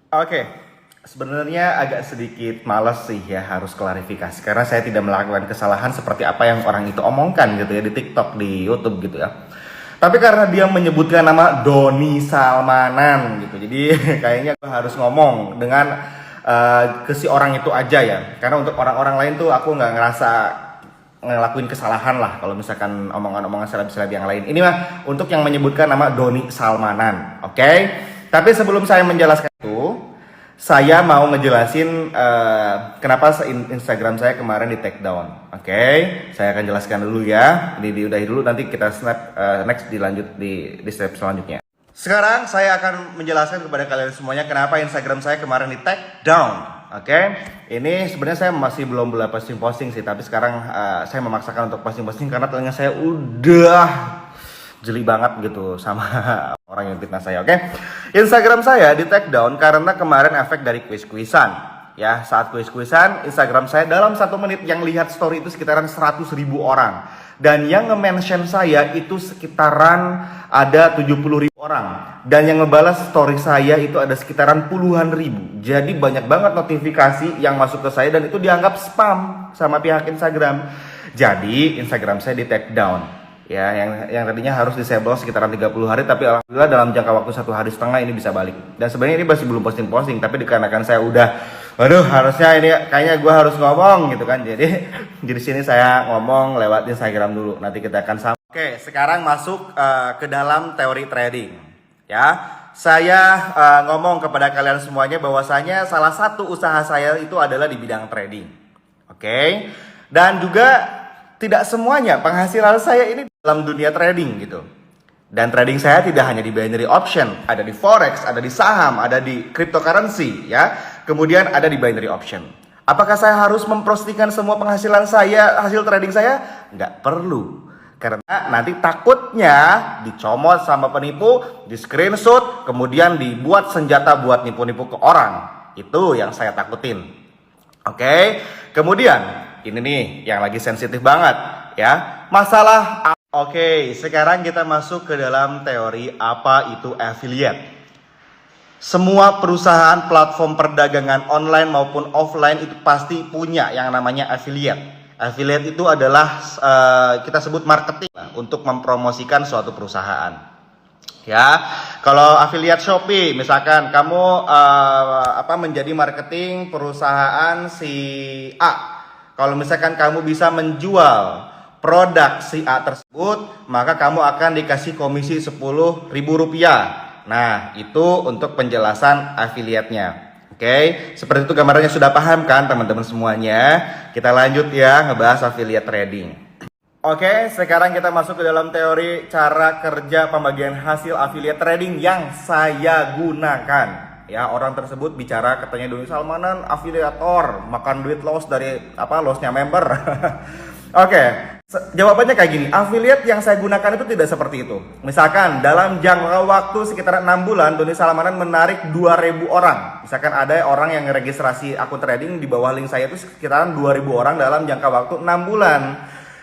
Oke, sebenarnya agak sedikit males sih ya harus klarifikasi karena saya tidak melakukan kesalahan seperti apa yang orang itu omongkan gitu ya di TikTok, di YouTube gitu ya. Tapi karena dia menyebutkan nama Doni Salmanan gitu, jadi kayaknya gue harus ngomong dengan ke si orang itu aja ya. Karena untuk orang-orang lain tuh aku nggak ngerasa ngelakuin kesalahan lah kalau misalkan omongan-omongan seleb-seleb yang lain. Ini mah untuk yang menyebutkan nama Doni Salmanan, oke? Tapi sebelum saya menjelaskan itu, saya mau ngejelasin kenapa Instagram saya kemarin di take down. Oke, saya akan jelaskan dulu ya. Ini diudahi dulu, nanti kita snap next dilanjut di step selanjutnya. Sekarang saya akan menjelaskan kepada kalian semuanya kenapa Instagram saya kemarin di take down. Oke, ini sebenarnya saya masih belum posting sih, tapi sekarang saya memaksakan untuk posting karena telinga saya udah jeli banget gitu sama orang yang fitnah saya. Oke, Instagram saya di take down karena kemarin efek dari kuis-kuisan ya. Saat kuis-kuisan Instagram saya dalam 1 menit yang lihat story itu sekitaran 100.000 orang, dan yang nge-mention saya itu sekitaran ada 70.000 orang, dan yang ngebalas story saya itu ada sekitaran puluhan ribu. Jadi banyak banget notifikasi yang masuk ke saya dan itu dianggap spam sama pihak Instagram. Jadi Instagram saya di take down ya, yang tadinya harus disable sekitaran 30 hari, tapi alhamdulillah dalam jangka waktu 1,5 hari ini bisa balik. Dan sebenarnya ini masih belum posting, tapi dikarenakan saya udah, waduh harusnya ini kayaknya gue harus ngomong gitu kan, jadi di sini saya ngomong lewat Instagram dulu. Nanti kita akan sama. Oke, sekarang masuk ke dalam teori trading ya. Saya ngomong kepada kalian semuanya bahwasanya salah satu usaha saya itu adalah di bidang trading. Oke, dan juga tidak semuanya penghasilan saya ini dalam dunia trading gitu. Dan trading saya tidak hanya di binary option, ada di forex, ada di saham, ada di cryptocurrency ya. Kemudian ada di binary option. Apakah saya harus memprostikan semua penghasilan saya, hasil trading saya? Nggak perlu. Karena nanti takutnya dicomot sama penipu, di screenshot, kemudian dibuat senjata buat nipu-nipu ke orang. Itu yang saya takutin. Oke, kemudian ini nih yang lagi sensitif banget ya, masalah. Oke, sekarang kita masuk ke dalam teori apa itu affiliate. Semua perusahaan platform perdagangan online maupun offline itu pasti punya yang namanya affiliate. Affiliate itu adalah kita sebut marketing untuk mempromosikan suatu perusahaan. Ya, kalau affiliate Shopee, misalkan kamu menjadi marketing perusahaan si A. Kalau misalkan kamu bisa menjual produk si A tersebut, maka kamu akan dikasih komisi Rp10.000. Nah, itu untuk penjelasan affiliate-nya. Oke, seperti itu gambarannya, sudah paham kan teman-teman semuanya? Kita lanjut ya ngebahas affiliate trading. Oke, sekarang kita masuk ke dalam teori cara kerja pembagian hasil affiliate trading yang saya gunakan. Ya, orang tersebut bicara katanya Doni Salmanan afiliator, makan duit loss dari lossnya member. Oke, jawabannya kayak gini. Affiliate yang saya gunakan itu tidak seperti itu. Misalkan dalam jangka waktu sekitar 6 bulan Doni Salmanan menarik 2.000 orang. Misalkan ada orang yang registrasi akun trading di bawah link saya itu sekitaran 2.000 orang dalam jangka waktu 6 bulan.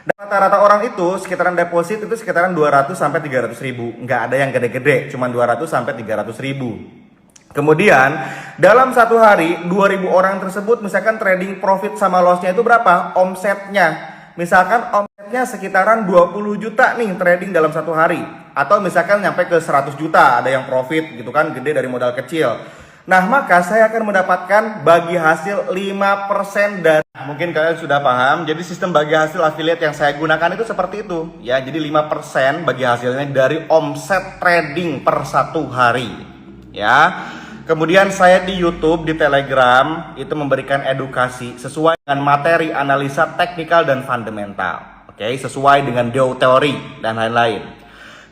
Dan rata-rata orang itu sekitaran deposit itu sekitaran 200 sampai 300 ribu. Nggak ada yang gede-gede, cuma 200 sampai 300 ribu. Kemudian dalam 1 hari 2.000 orang tersebut misalkan trading profit sama lossnya itu berapa? Omsetnya. Misalkan omsetnya sekitaran 20 juta nih trading dalam 1 hari. Atau misalkan nyampe ke 100 juta, ada yang profit gitu kan, gede dari modal kecil. Nah, maka saya akan mendapatkan bagi hasil 5% dari, mungkin kalian sudah paham. Jadi sistem bagi hasil affiliate yang saya gunakan itu seperti itu ya. Jadi 5% bagi hasilnya dari omset trading per 1 hari ya. Kemudian saya di YouTube, di Telegram itu memberikan edukasi sesuai dengan materi analisa teknikal dan fundamental. Oke, sesuai dengan teori dan lain-lain.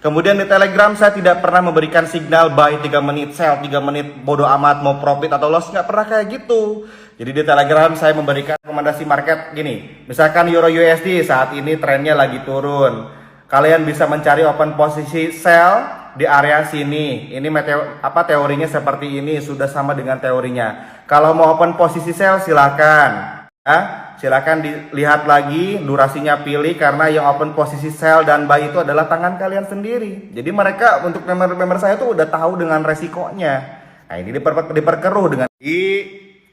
Kemudian di Telegram saya tidak pernah memberikan signal buy 3 menit, sell 3 menit, bodo amat mau profit atau loss, nggak pernah kayak gitu. Jadi di Telegram saya memberikan rekomendasi market gini. Misalkan Euro USD saat ini trennya lagi turun. Kalian bisa mencari open posisi sell di area sini. Ini teorinya seperti ini, sudah sama dengan teorinya. Kalau mau open posisi sell silakan. Silakan dilihat lagi durasinya, pilih, karena yang open posisi sell dan buy itu adalah tangan kalian sendiri. Jadi mereka untuk member-member saya tuh udah tahu dengan resikonya. Nah, ini diperkeruh dengan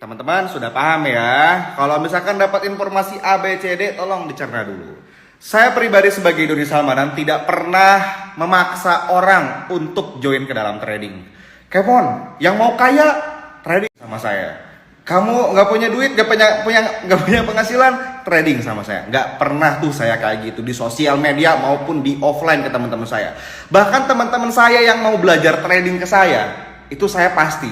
teman-teman sudah paham ya. Kalau misalkan dapat informasi A, B, C, D, tolong dicerna dulu. Saya pribadi sebagai Doni Salmanan tidak pernah memaksa orang untuk join ke dalam trading. Kemon, yang mau kaya trading sama saya. Kamu nggak punya duit, nggak punya penghasilan, trading sama saya. Nggak pernah tuh saya kayak gitu di sosial media maupun di offline ke teman-teman saya. Bahkan teman-teman saya yang mau belajar trading ke saya, itu saya pasti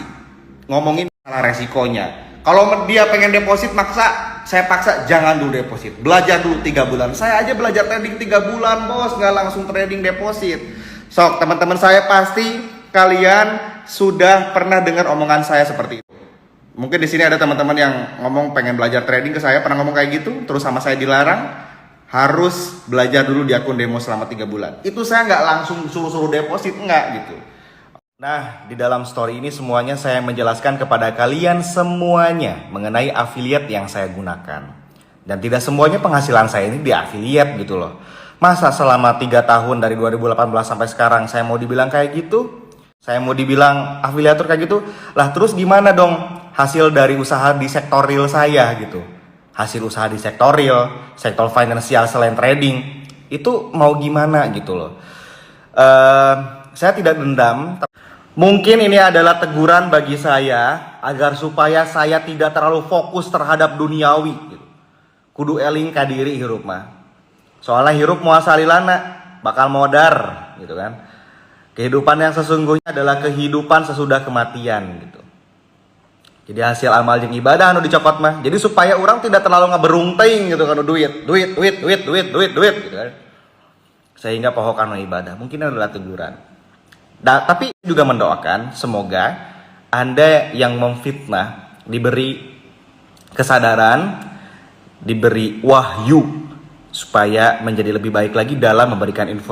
ngomongin masalah resikonya. Kalau dia pengen deposit maksa, saya paksa jangan dulu deposit. Belajar dulu 3 bulan. Saya aja belajar trading 3 bulan, bos, nggak langsung trading deposit. Sok, teman-teman saya pasti kalian sudah pernah dengar omongan saya seperti itu. Mungkin di sini ada teman-teman yang ngomong pengen belajar trading ke saya, pernah ngomong kayak gitu, terus sama saya dilarang, harus belajar dulu di akun demo selama 3 bulan. Itu saya nggak langsung suruh-suruh deposit, nggak gitu. Nah, di dalam story ini semuanya saya menjelaskan kepada kalian semuanya mengenai affiliate yang saya gunakan. Dan tidak semuanya penghasilan saya ini di affiliate gitu loh. Masa selama 3 tahun dari 2018 sampai sekarang saya mau dibilang kayak gitu? Saya mau dibilang afiliator kayak gitu? Lah terus gimana dong hasil dari usaha di sektor real saya gitu? Hasil usaha di sektor real, sektor finansial selain trading, itu mau gimana gitu loh. Saya tidak dendam. Mungkin ini adalah teguran bagi saya agar supaya saya tidak terlalu fokus terhadap duniawi gitu. Kudu eling kadiri hirup mah. Soalnya hirup moal salilana bakal modar gitu kan. Kehidupan yang sesungguhnya adalah kehidupan sesudah kematian gitu. Jadi hasil amal jeung ibadah anu dicokot mah. Jadi supaya orang tidak terlalu ngaberungting gitu kan duit gitu kan. Sehingga pohokan ibadah. Mungkin adalah teguran. Tapi juga mendoakan semoga Anda yang memfitnah diberi kesadaran, diberi wahyu supaya menjadi lebih baik lagi dalam memberikan informasi.